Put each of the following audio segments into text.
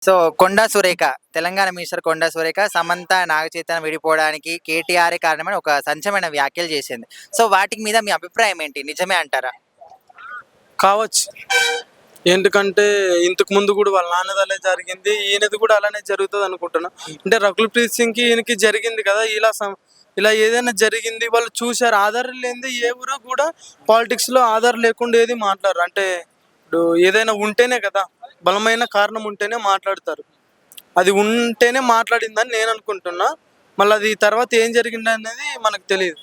So 'Konda Surekha' Telangana minister 'Konda Surekha' Samantha, Naga Chaitanya విడిపోవడానికి కేటీఆరే కారణమని ఒక సంచలనమైన వ్యాఖ్యలు చేసింది. సో వాటికి మీద మీ అభిప్రాయం ఏంటి? నిజమే అంటారా? కావచ్చు. ఎందుకంటే ఇంతకు ముందు కూడా వాళ్ళ నాన్నది అలానే జరిగింది. ఈయనది కూడా అలానే జరుగుతుంది అనుకుంటున్నా. అంటే రకుల్ ప్రీత్ సింగ్‌కి ఈయనకి జరిగింది కదా! ఇలా ఏదైనా జరిగింది వాళ్ళు చూసారు. ఆధారం లేనిదే ఏ ఊరు కూడా పాలిటిక్స్‌లో ఆధారం లేకుండా ఏది మాట్లాడరు. అంటే ఇప్పుడు ఏదైనా ఉంటేనే కదా! బలమైన కారణం ఉంటేనే మాట్లాడతారు. అది ఉంటేనే మాట్లాడిందని నేను అనుకుంటున్నా. మళ్ళీ అది తర్వాత ఏం జరిగిందనేది మనకు తెలీదు.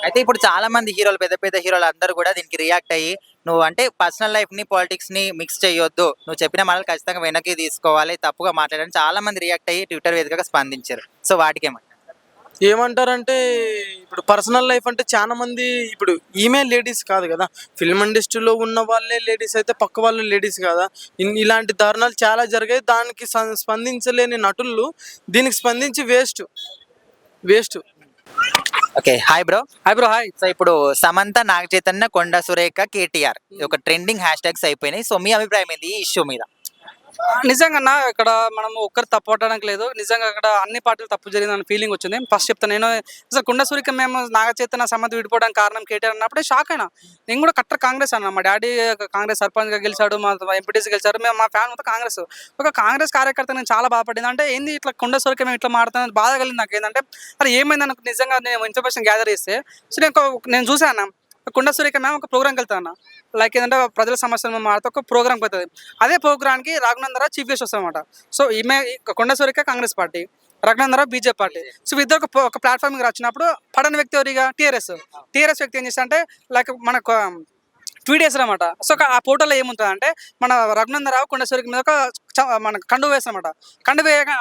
అయితే ఇప్పుడు చాలా మంది హీరోలు పెద్ద పెద్ద హీరోలు అందరూ కూడా దీనికి రియాక్ట్ అయ్యి నువ్వు అంటే పర్సనల్ లైఫ్‌ని, పాలిటిక్స్‌ని మిక్స్ చేయొద్దు. నువ్వు చెప్పిన మాటలు ఖచ్చితంగా వెనక్కి తీసుకోవాలి. తప్పుగా మాట్లాడని చాలా మంది రియాక్ట్ అయ్యి ట్విట్టర్ వేదికగా స్పందించారు. సో వాటికేమంటారు? ఏమంటారంటే ఇప్పుడు పర్సనల్ లైఫ్ అంటే చాలా మంది ఇప్పుడు ఈమె లేడీస్ కాదు కదా, ఫిల్మ్ ఇండస్ట్రీలో ఉన్న వాళ్ళే లేడీస్ అయితే పక్క వాళ్ళు లేడీస్ కదా. ఇలాంటి దారుణాలు చాలా జరిగాయి. దానికి స్పందించలేని నటులు దీనికి స్పందించి waste waste. Okay. Hi bro. Hi bro, hi. So ఇప్పుడు సమంత, నాగచైతన్య, కొండా సురేఖ, కేటీఆర్ ఇది ఒక ట్రెండింగ్ హ్యాష్ ట్యాగ్స్ అయిపోయినాయి. సో మీ అభిప్రాయం ఏంది ఈ ఇష్యూ మీద? నిజంగా ఇక్కడ మనం ఒక్కరు తప్పు పట్టడానికి లేదు. నిజంగా అక్కడ అన్ని పార్టీలు తప్పు జరిగిందన్న ఫీలింగ్ వచ్చింది. ఫస్ట్ చెప్తాను నేను, అసలు కుండ సూరిక మేము నాగచైతన్య సమ్మతి విడిపోవడానికి కారణం కేటీఆర్ అన్నప్పుడే షాక్ అయినా. నేను కూడా కట్టర్ కాంగ్రెస్ అన్న. మా డాడీ కాంగ్రెస్ సర్పంచ్గా గెలిచాడు, మా ఎంపీటీసీ గెలిచాడు, మేము మా ఫ్యాన్ మొత్తం కాంగ్రెస్. ఒక కాంగ్రెస్ కార్యకర్త నేను చాలా బాధపడింది. అంటే ఏంది ఇట్లా కుండ సూరిక మేము ఇట్లా మాడుతున్నాం బాధ కలిగింది నాకు. ఏంటంటే అది ఏమైంది నాకు నిజంగా నేను ఇన్ఫర్మేషన్ గ్యాదర్ చేస్తే సో నేను చూసాను కుండ సూరిక మేము ఒక ప్రోగ్రామ్కి వెళ్తాను. లైక్ ఏంటంటే ప్రజల సమస్యలు మేము మాట్లాడుతూ ఒక ప్రోగ్రామ్కి వెళ్తుంది. అదే ప్రోగ్రామ్కి రఘునందరావు చీఫ్ గెస్ట్ వస్తామన్నమాట. సో ఈమె Konda Surekha Congress party, Raghunandan Rao BJP party. So ఇద్దరు ఒక ప్లాట్ఫామ్కి వచ్చినప్పుడు పడని వ్యక్తి ఎవరిగా టీఆర్ఎస్ వ్యక్తి ఏం చేస్తా అంటే లైక్ మనకు ట్వీట్ చేస్తారన్నమాట. సో ఆ ఫోటోలో ఏముంటుంది అంటే మన రఘునందరావు కొండ సూరిక మీద ఒక మన కండు వేస్తారన్నమాట. కండు వేయగా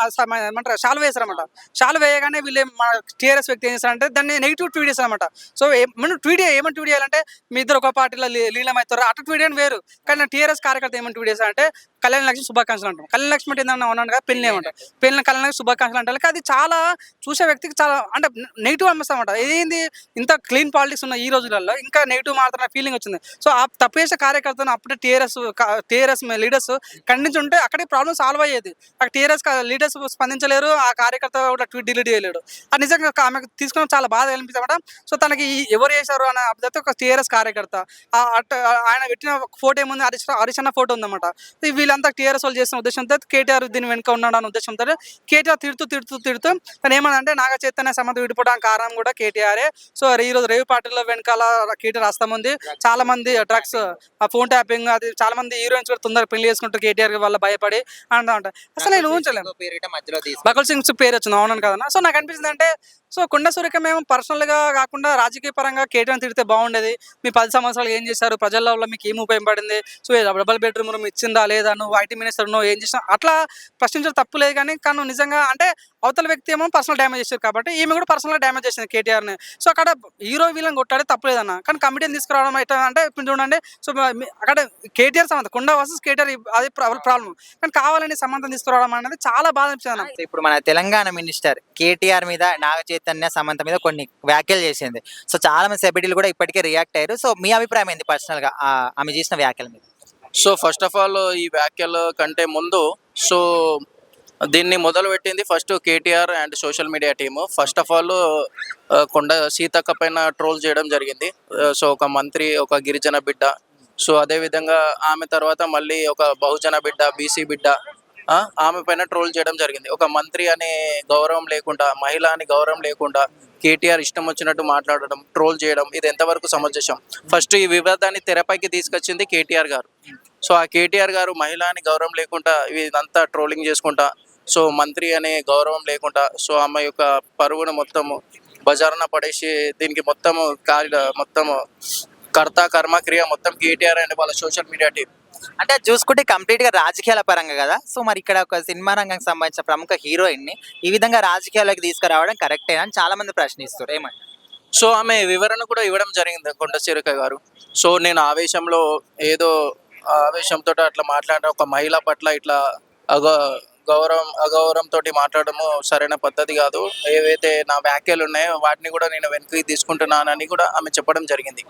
ఏమంటారు షాలు వేస్తారన్నమాట. షాలు వేయగానే వీళ్ళు మన టీఆర్ఎస్ వ్యక్తి ఏం చేస్తారంటే దాన్ని నెగిటివ్ ట్వీట్ చేస్తారన్నమాట. సో మనం ఏమని ట్వీట్ చేయాలంటే మీ ఇద్దరు ఒక పార్టీలో లీలమవుతారు అటు ట్వీట్ అని వేరు. కానీ టీఆర్ఎస్ కార్యకర్త ఏమని ట్వీట్ చేస్తారంటే కళ్యాణ లక్ష్మి శుభాకాంక్షలు అంటాం. కళ్యాణ లక్ష్మి అంటే ఏమన్నా ఉన్నాను కదా, పెళ్లి ఏమంటారు, పెళ్లి కళ్యాణ లక్ష్మి శుభాకాంక్షలు అంటే అది చాలా చూసే వ్యక్తికి చాలా అంటే నెగిటివ్ అనిపిస్తామన్నమాట. ఏంది ఇంత క్లీన్ పాలిటిక్స్ ఉన్న ఈ రోజులలో ఇంకా నెగిటివ్ మాత్రమే ఫీలింగ్ వచ్చింది. సో ఆ తప్పు చేసే కార్యకర్తను అప్పుడే టీఆర్ఎస్ లీడర్స్ ఖండించుంటే అక్కడే ప్రాబ్లం సాల్వ్ అయ్యేది. ఆ టీఆర్ఎస్ లీడర్స్ స్పందించలేరు, ఆ కార్యకర్త కూడా ట్వీట్ డిలీట్ చేయలేడు. అది నిజంగా ఆమెకు తీసుకుని చాలా బాధ అనిపించమాట. సో తనకి ఎవరు చేశారు అనే అబ్జెక్ట్ ఒక టీఆర్ఎస్ కార్యకర్త ఆయన పెట్టిన ఫోటో ఏముంది, హరీష్ అన్న ఫోటో ఉందన్నమాట. వీళ్ళంతా టీఆర్ఎస్ వాళ్ళు చేసిన ఉద్దేశంతో కేటీఆర్ దీని వెనుక ఉన్నాడు అనే ఉద్దేశంతో కేటీఆర్ తిడుతూ తను ఏమనంటే నాగ చైతన్య సమ్మతి విడిపోవడానికి కారణం కూడా కేటీఆరే. సో ఈరోజు రేవు పార్టీలో వెనకాల కేటీఆర్ హస్తం ఉంది. చాలా మంది డ్రగ్స్, ఆ ఫోన్ ట్యాపింగ్, అది చాలా మంది హీరోయిన్స్ కూడా తొందరగా పెళ్లి చేసుకుంటారు కేటీఆర్ వల్ల భయపడి అంటా ఉంటారు. అసలు నేను ఊహించలేను బకుల్ సింగ్ పేరు వచ్చింది అవునను కదా. సో నాకు అనిపిస్తుంది అంటే సో కొండ సూరిక మేము పర్సనల్గా కాకుండా రాజకీయ పరంగా కేటీఆర్ తిడితే బాగుండేది. మీ 10 సంవత్సరాలు ఏం చేశారు, ప్రజల వల్ల మీకు ఏం ఉపయోగపడింది, సో డబుల్ బెడ్రూమ్ రూమ్ ఇచ్చిందా లేదా, నువ్వు ఐటీ మినిస్టర్ నువ్వు ఏం చేసినా అట్లా ప్రశ్నించడం తప్పు లేదు. కానీ నిజంగా అంటే అవతల వ్యక్తి ఏమో పర్సనల్ డ్యామేజ్ చేశారు కాబట్టి ఈమె కూడా పర్సనల్ డ్యామేజ్ చేసింది కేటీఆర్ని. సో అక్కడ హీరో వీళ్ళని కొట్టాడే తప్పలేదన్న. కానీ కమిటీని తీసుకురావడం ఎట్లా అంటే ఇప్పుడు చూడండి, సో అక్కడ కేటీఆర్ సంబంధం కొండ వర్సెస్ కేటీఆర్ అది ప్రాబ్లం. కానీ కావాలని సంబంధం తీసుకురావడం అనేది చాలా బాధ అనిపిస్తుంది. ఇప్పుడు మన తెలంగాణ మినిస్టర్ కేటీఆర్ మీద, నాగ చైతన్య, సమంత మీద కొన్ని వ్యాఖ్యలు చేసింది. సో చాలా మంది సెలబ్రిటీలు కూడా ఇప్పటికే రియాక్ట్ అయ్యారు. సో మీ అభిప్రాయం ఏంది పర్సనల్ గా ఆమె చేసిన వ్యాఖ్యల మీద? సో ఫస్ట్ ఆఫ్ ఆల్ ఈ వ్యాఖ్యల కంటే ముందు సో దీన్ని మొదలుపెట్టింది first KTR and social media team. First of all కొండ సీతక్క పైన ట్రోల్ చేయడం జరిగింది. సో ఒక మంత్రి, ఒక గిరిజన బిడ్డ, సో అదేవిధంగా ఆమె తర్వాత మళ్ళీ ఒక బహుజన బిడ్డ, బీసీ బిడ్డ, ఆమె పైన ట్రోల్ చేయడం జరిగింది. ఒక మంత్రి అనే గౌరవం లేకుండా, మహిళ అని గౌరవం లేకుండా కేటీఆర్ ఇష్టం వచ్చినట్టు మాట్లాడడం, ట్రోల్ చేయడం, ఇది ఎంతవరకు సమంజసం? ఫస్ట్ ఈ వివాదాన్ని తెరపైకి తీసుకొచ్చింది కేటీఆర్ గారు. సో ఆ కేటీఆర్ గారు మహిళ అని గౌరవం లేకుండా ఇదంతా ట్రోలింగ్ చేసుకుంటా, సో మంత్రి అనే గౌరవం లేకుండా, సో ఆమె యొక్క పరువును మొత్తము బజారున పడేసి దీనికి మొత్తము కర్త కర్మ క్రియ మొత్తం కేటీఆర్ అండ్ వాళ్ళ సోషల్ మీడియా టీం. అంటే చూసుకుంటే కంప్లీట్ గా రాజకీయాల పరంగా కదా. సో మరి ఇక్కడ ఒక సినిమా రంగానికి సంబంధించిన ప్రముఖ హీరోయిన్ ని ఈ విధంగా రాజకీయాలకు తీసుకురావడం కరెక్టేనా అని చాలా మంది ప్రశ్నిస్తారు. ఏమంటారు? సో ఆమె వివరణ కూడా ఇవ్వడం జరిగింది కొండ సూరిక గారు. సో నేను ఆవేశంలో ఏదో ఆవేశంతో అట్లా మాట్లాడడం, ఒక మహిళ పట్ల ఇట్లా అగౌరవంతో మాట్లాడడము సరైన పద్ధతి కాదు. ఏవైతే నా వ్యాఖ్యలు ఉన్నాయో వాటిని కూడా నేను వెనక్కి తీసుకుంటున్నానని కూడా ఆమె చెప్పడం జరిగింది.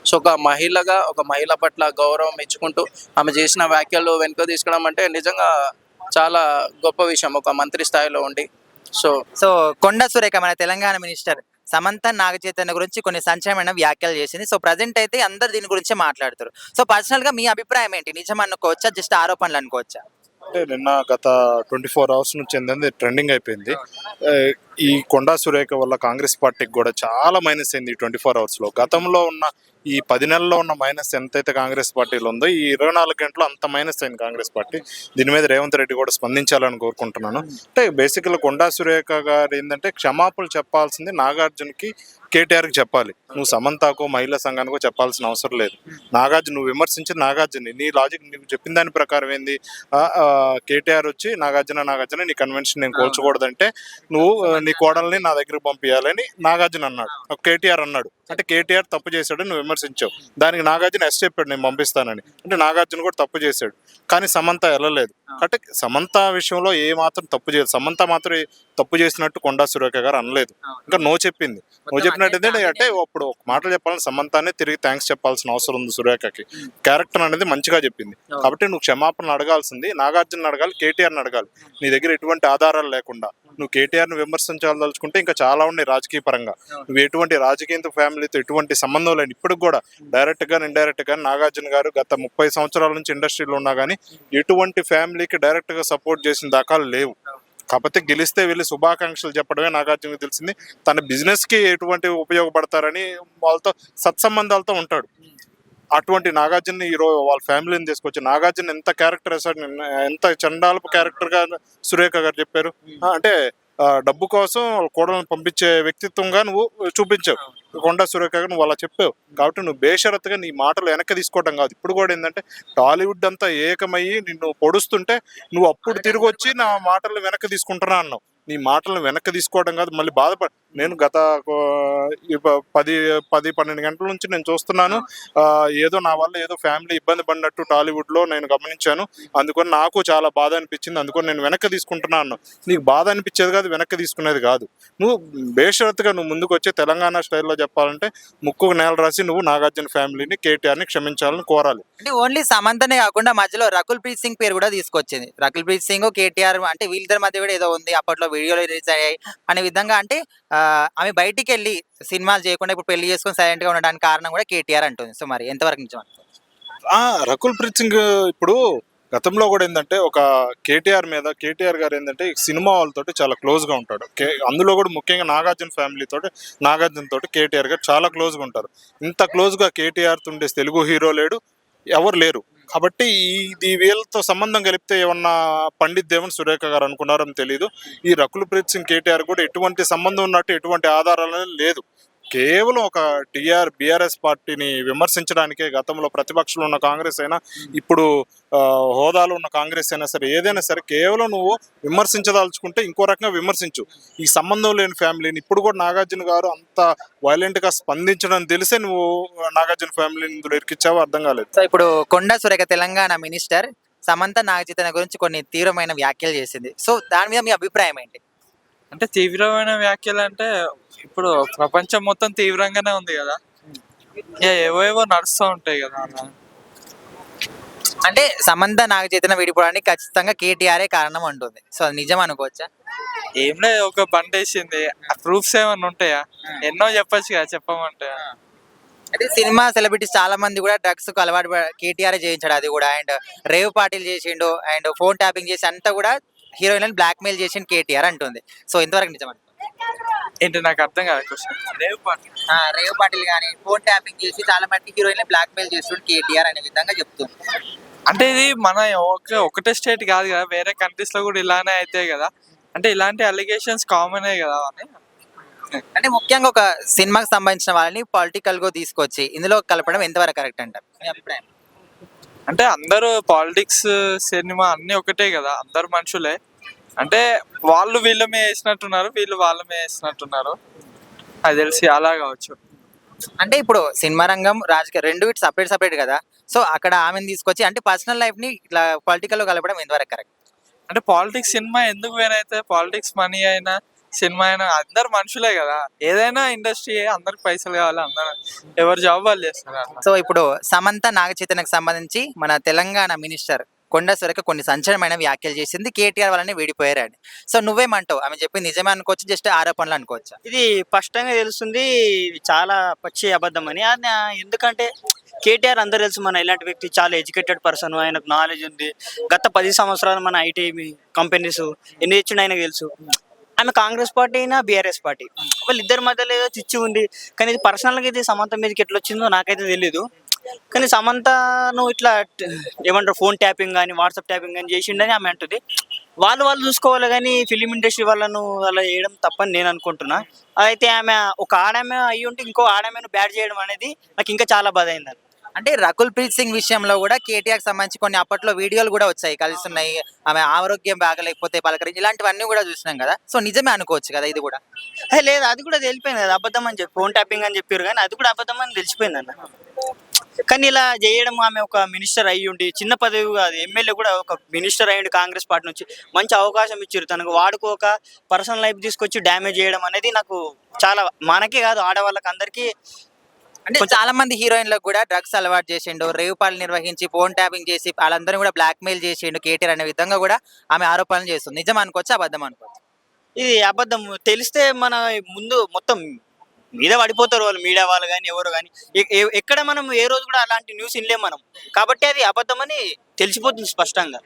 సో ఒక మహిళగా, ఒక మహిళ పట్ల గౌరవం ఇచ్చుకుంటూ ఆమె చేసిన వ్యాఖ్యలు వెనుక తీసుకోవడం అంటే నిజంగా చాలా గొప్ప విషయం ఒక మంత్రి స్థాయిలో ఉండి. సో సో కొండ సురేఖ మన తెలంగాణ మినిస్టర్ సమంత నాగచైతన్య గురించి కొన్ని సంచలనమైన వ్యాఖ్యలు చేసింది. సో ప్రజెంట్ అయితే అందరు దీని గురించి మాట్లాడుతారు. సో పర్సనల్ గా మీ అభిప్రాయం ఏంటి? నిజం అనుకోవచ్చా, జస్ట్ ఆరోపణలు అనుకోవచ్చా? అంటే నిన్న గత 24 అవర్స్ నుంచి ఏంటంటే ట్రెండింగ్ అయిపోయింది. ఆ, ఈ కొండా సురేఖ వల్ల కాంగ్రెస్ పార్టీకి కూడా చాలా మైనస్ అయింది ఈ 24 అవర్స్లో. గతంలో ఉన్న ఈ 10 నెలల్లో ఉన్న మైనస్ ఎంతైతే కాంగ్రెస్ పార్టీలో ఉందో ఈ 24 గంటలు అంత మైనస్ అయింది కాంగ్రెస్ పార్టీ. దీని మీద రేవంత్ రెడ్డి కూడా స్పందించాలని కోరుకుంటున్నాను. అంటే బేసిక్గా కొండా సురేఖ గారు ఏంటంటే క్షమాపణలు చెప్పాల్సింది నాగార్జునకి, కేటీఆర్కి చెప్పాలి. నువ్వు సమంతకో మహిళా సంఘానికో చెప్పాల్సిన అవసరం లేదు. నాగార్జున నువ్వు విమర్శించి నాగార్జున నీ లాజిక్ నీకు చెప్పిన దాని ప్రకారం ఏంది, కేటీఆర్ వచ్చి నాగార్జున నీ కన్వెన్షన్ నేను కోల్చకూడదంటే నువ్వు నీ కోడల్ని నా దగ్గరికి పంపించాలని నాగార్జున అన్నాడు, కేటీఆర్ అన్నాడు. అంటే కేటీఆర్ తప్పు చేశాడు, నువ్వు విమర్శించావు. దానికి నాగార్జున ఎస్ చెప్పాడు నేను పంపిస్తానని. అంటే నాగార్జున కూడా తప్పు చేశాడు, కానీ సమంత వెళ్ళలేదు. అంటే సమంత విషయంలో ఏ మాత్రం తప్పు చేయలేదు. సమంత మాత్రం తప్పు చేసినట్టు కొండా సురేఖ గారు అనలేదు, ఇంకా నో చెప్పింది. నో చెప్పినట్టు అంటే అప్పుడు ఒక మాటలు చెప్పాలని సమంతానే తిరిగి థ్యాంక్స్ చెప్పాల్సిన అవసరం ఉంది సురేఖకి. క్యారెక్టర్ అనేది మంచిగా చెప్పింది కాబట్టి నువ్వు క్షమాపణ అడగాల్సింది నాగార్జున అడగాలి, కేటీఆర్ని అడగాలి. నీ దగ్గర ఎటువంటి ఆధారాలు లేకుండా నువ్వు కేటీఆర్ని విమర్శించాలదలుచుకుంటే ఇంకా చాలా ఉన్నాయి రాజకీయ పరంగా. నువ్వు ఎటువంటి రాజకీయ ఫ్యామిలీతో ఎటువంటి సంబంధం లేదు. ఇప్పుడు కూడా డైరెక్ట్ గా ఇండైరెక్ట్ గా నాగార్జున గారు గత 30 సంవత్సరాల నుంచి ఇండస్ట్రీలో ఉన్నా కానీ ఎటువంటి ఫ్యామిలీకి డైరెక్ట్ గా సపోర్ట్ చేసిన దాఖలు లేవు. కాకపోతే గెలిస్తే వెళ్ళి శుభాకాంక్షలు చెప్పడమే నాగార్జునకి తెలిసింది. తన బిజినెస్ కి ఎటువంటి ఉపయోగపడతారని వాళ్ళతో సత్సంబంధాలతో ఉంటాడు. అటువంటి నాగార్జున ఈరోజు వాళ్ళ ఫ్యామిలీని తీసుకొచ్చి నాగార్జున ఎంత క్యారెక్టర్ ఎంత చండాలపు క్యారెక్టర్ గా సురేఖ గారు చెప్పారు. అంటే డబ్బు కోసం కోడలను పంపించే వ్యక్తిత్వంగా నువ్వు చూపించావు కొండా సురేఖ గారు, నువ్వు అలా చెప్పావు. కాబట్టి నువ్వు బేషరత్తుగా నీ మాటలు వెనక్కి తీసుకోవడం కాదు. ఇప్పుడు కూడా ఏంటంటే టాలీవుడ్ అంతా ఏకమయ్యి నిన్ను పొడుస్తుంటే నువ్వు అప్పుడు తిరిగి వచ్చి నా మాటలు వెనక్కి తీసుకుంటున్నా అన్నావు. నీ మాటలను వెనక్కి తీసుకోవడం కాదు, మళ్ళీ నేను గత 10-12 గంటల నుంచి నేను చూస్తున్నాను. ఏదో నా వల్ల ఏదో ఫ్యామిలీ ఇబ్బంది పడినట్టు టాలీవుడ్లో నేను గమనించాను. అందుకని నాకు చాలా బాధ అనిపించింది. అందుకని నేను వెనక్కి తీసుకుంటున్నాను. నీకు బాధ అనిపించేది కాదు, వెనక్కి తీసుకునేది కాదు. నువ్వు బేషరత్తుగా నువ్వు ముందుకు వచ్చే తెలంగాణ స్టైల్లో చెప్పాలంటే ముక్కుకు నేల రాసి నువ్వు నాగార్జున ఫ్యామిలీని, కేటీఆర్ని క్షమించాలని కోరాలి. అంటే ఓన్లీ సమంతనే కాకుండా మధ్యలో రకుల్ ప్రీత్ సింగ్ పేరు కూడా తీసుకొచ్చింది. రకుల్ ప్రీత్ సింగ్, కేటీఆర్ అంటే వీళ్ళిద్దరి మధ్య కూడా ఏదో ఉంది, అప్పట్లో వీడియోలు రిలీజ్ అయ్యాయి అనే విధంగా. అంటే ఆమె బయటికి వెళ్ళి సినిమాలు చేయకుండా ఇప్పుడు పెళ్లి చేసుకొని సైలెంట్ గా ఉండడానికి కారణం కూడా కేటీఆర్ అంటుంది. సో మరి ఎంతవరకు నిజం? రకుల్ ప్రీత్ సింగ్ ఇప్పుడు గతంలో కూడా ఏంటంటే ఒక కేటీఆర్ గారు ఏంటంటే సినిమా వాళ్ళతోటి చాలా క్లోజ్ గా ఉంటాడు. అందులో కూడా ముఖ్యంగా నాగార్జున తోటి కేటీఆర్ గారు చాలా క్లోజ్ గా ఉంటారు. ఇంత క్లోజ్ గా కేటీఆర్ తుండే తెలుగు హీరో లేడు, ఎవరు లేరు. కాబట్టి ఈ వీళ్ళతో సంబంధం కలిపితే ఏమన్నా పండిత్ దేవన్ సురేఖ గారు అనుకున్నారని తెలియదు. ఈ రకుల్ ప్రీత్ సింగ్ కేటీఆర్ కూడా ఎటువంటి సంబంధం ఉన్నట్టు ఎటువంటి ఆధారాలు లేదు. కేవలం ఒక బీఆర్ఎస్ పార్టీని విమర్శించడానికే గతంలో ప్రతిపక్షంలో ఉన్న కాంగ్రెస్ అయినా ఇప్పుడు హోదాలో ఉన్న కాంగ్రెస్ అయినా సరే ఏదైనా సరే కేవలం నువ్వు విమర్శించదలుచుకుంటే ఇంకో రకంగా విమర్శించు. ఈ సంబంధం లేని ఫ్యామిలీని ఇప్పుడు కూడా నాగార్జున గారు అంత వైలెంట్గా స్పందించడం తెలిసే నువ్వు నాగార్జున ఫ్యామిలీని ఇందులో ఇరికిచ్చావో అర్థం కాలేదు. సో ఇప్పుడు కొండా సురేఖ తెలంగాణ మినిస్టర్ సమంత నాగచైతన్య గురించి కొన్ని తీవ్రమైన వ్యాఖ్యలు చేసింది. సో దాని మీద మీ అభిప్రాయం ఏంటి? అంటే తీవ్రమైన వ్యాఖ్యలు అంటే ఇప్పుడు ప్రపంచం మొత్తం తీవ్రంగానే ఉంది కదా, ఏవేవో నడుస్తూ ఉంటాయి కదా అలా. అంటే సమంత నాగచైతన్య విడిపోవడానికి ఖచ్చితంగా కేటీఆరే కారణం అంటుంది. సో అది నిజం అనుకోవచ్చా? ఏం లేదు, ఒక బండి వేసింది, ప్రూఫ్స్ ఏమన్నా ఉంటాయా? ఎన్నో చెప్పొచ్చు కదా, చెప్పమంటే. అంటే సినిమా సెలబ్రిటీస్ చాలా మంది కూడా డ్రగ్స్ కు అలవాటు కేటీఆర్ చేయించాడు. అది కూడా అండ్ రేవ్ పార్టీలు చేసిండు అండ్ ఫోన్ ట్యాపింగ్ చేసి అంతా కూడా హీరోయిన్ బ్లాక్ మెయిల్ చేసిండు కేటీఆర్ అంటుంది. సో ఇంతవరకు నిజం ఏంటి నాకు అర్థం కాదు క్వశ్చన్. రేవ్ పార్టీలు కానీ ఫోన్ ట్యాపింగ్ చేసి చాలా మంది హీరోయిన్ బ్లాక్ మెయిల్ చేస్తుండు కేటీఆర్ అనే విధంగా చెప్తుంది. అంటే ఇది మన ఒకటే స్టేట్ కాదు కదా, వేరే కంట్రీస్ లో కూడా ఇలానే అవుతాయి కదా. అంటే ఇలాంటి అలిగేషన్స్ కామనే కదా అని. అంటే ముఖ్యంగా ఒక సినిమాకి సంబంధించిన వాళ్ళని పొలిటికల్ గా తీసుకొచ్చి ఇందులో కలపడం ఎంతవరకు కరెక్ట్ అంటారు మీ అభిప్రాయం? అంటే అందరూ పాలిటిక్స్, సినిమా అన్ని ఒకటే కదా, అందరు మనుషులే. అంటే వాళ్ళు వీళ్ళ మీద వేసినట్టున్నారు, వీళ్ళు వాళ్ళ మీద వేసినట్టున్నారు, అది తెలిసి అలా కావచ్చు. అంటే ఇప్పుడు సినిమా రంగం, రాజకీయ రెండు ఇటు సపరేట్ కదా. సో అక్కడ ఆమెను తీసుకొచ్చి అంటే పర్సనల్ లైఫ్ ని ఇట్లా పొలిటికల్ లో కలపడం ఎంతవరకు కరెక్ట్? అంటే పాలిటిక్స్, సినిమా ఎందుకు వేరైతే? పాలిటిక్స్ మనీ అయినా సినిమా అయినా అందరు మనుషులే కదా, ఏదైనా ఇండస్ట్రీ, అందరికి పైసలు కావాలి, అందరు ఎవరు జాబ్ వాళ్ళు చేస్తారు. సో ఇప్పుడు సమంత నాగచైతన్యకు సంబంధించి మన తెలంగాణ మినిస్టర్ కొండా సురేఖ కొన్ని సంచలనమైన వ్యాఖ్యలు చేసింది, కేటీఆర్ వల్లనే విడిపోయారని. సో నువ్వేమంటావు? ఆమె చెప్పింది నిజమే అనుకోవచ్చు, జస్ట్ ఆరోపణలు అనుకోవచ్చా? ఇది స్పష్టంగా తెలుస్తుంది, ఇది చాలా పచ్చి అబద్ధం అని. ఎందుకంటే కేటీఆర్ అందరూ తెలుసు, మన ఇలాంటి వ్యక్తి చాలా ఎడ్యుకేటెడ్ పర్సన్, ఆయనకు నాలెడ్జ్ ఉంది. గత 10 సంవత్సరాలు మన ఐటీ కంపెనీస్ ఎన్ని తెచ్చిండు ఆయనకు తెలుసు. ఆమె కాంగ్రెస్ పార్టీ అయినా బీఆర్ఎస్ పార్టీ, వాళ్ళిద్దరి మధ్యలో ఏదో చిచ్చు ఉంది. కానీ ఇది పర్సనల్గా ఇది సమంత మీదకి ఎట్లా వచ్చిందో నాకైతే తెలీదు. కానీ సమంతను ఇట్లా ఏమంటారు ఫోన్ ట్యాపింగ్ కానీ వాట్సాప్ ట్యాపింగ్ కానీ చేసిండని ఆమె అంటుంది. వాళ్ళు చూసుకోవాలి, కానీ ఫిలిం ఇండస్ట్రీ వాళ్ళను అలా చేయడం తప్పని నేను అనుకుంటున్నా. అయితే ఆమె ఒక ఆడామె అయ్యి ఉంటే ఇంకో ఆడామెను బ్యాడ్ చేయడం అనేది నాకు ఇంకా చాలా బాధ అయింది. అంటే రకుల్ ప్రీత్ సింగ్ విషయంలో కూడా కేటీఆర్ సంబంధించి కొన్ని అప్పట్లో వీడియోలు కూడా వచ్చాయి, కలిసి ఉన్నాయి, ఆమె ఆరోగ్యం బాగలేకపోతే పలకరించి, ఇలాంటివన్నీ కూడా చూసినాం కదా. సో నిజమే అనుకోవచ్చు కదా ఇది కూడా? లేదు, అది కూడా తెలిసిపోయింది కదా అబద్ధం అని చెప్పి, ఫోన్ ట్యాపింగ్ అని చెప్పారు, కానీ అది కూడా అబద్ధం అని తెలిసిపోయింది అన్న. కానీ ఇలా చేయడం, ఆమె ఒక మినిస్టర్ అయ్యి ఉండి, చిన్న పదవి కాదు, ఎమ్మెల్యే కూడా ఒక మినిస్టర్ అయ్యిండి కాంగ్రెస్ పార్టీ నుంచి, మంచి అవకాశం ఇచ్చారు తనకు, వాడుకోక పర్సనల్ లైఫ్ తీసుకొచ్చి డ్యామేజ్ చేయడం అనేది నాకు చాలా, మనకే కాదు ఆడవాళ్ళకి అందరికీ. అంటే చాలా మంది హీరోయిన్లకు కూడా డ్రగ్స్ అలవాటు చేసిండు, రేవ్ పాలు నిర్వహించి ఫోన్ ట్యాపింగ్ చేసి వాళ్ళందరినీ కూడా బ్లాక్ మెయిల్ చేసిండు కేటీఆర్ అనే విధంగా కూడా ఆమె ఆరోపణలు చేస్తుంది. నిజం అనుకోవచ్చు, అబద్ధం అనుకోవచ్చు? ఇది అబద్ధం తెలిస్తే మన ముందు మొత్తం మీద పడిపోతారు వాళ్ళు, మీడియా వాళ్ళు కానీ ఎవరు కానీ. ఎక్కడ మనం ఏ రోజు కూడా అలాంటి న్యూస్ వినలేం మనం, కాబట్టి అది అబద్ధం అని తెలిసిపోతుంది స్పష్టంగా.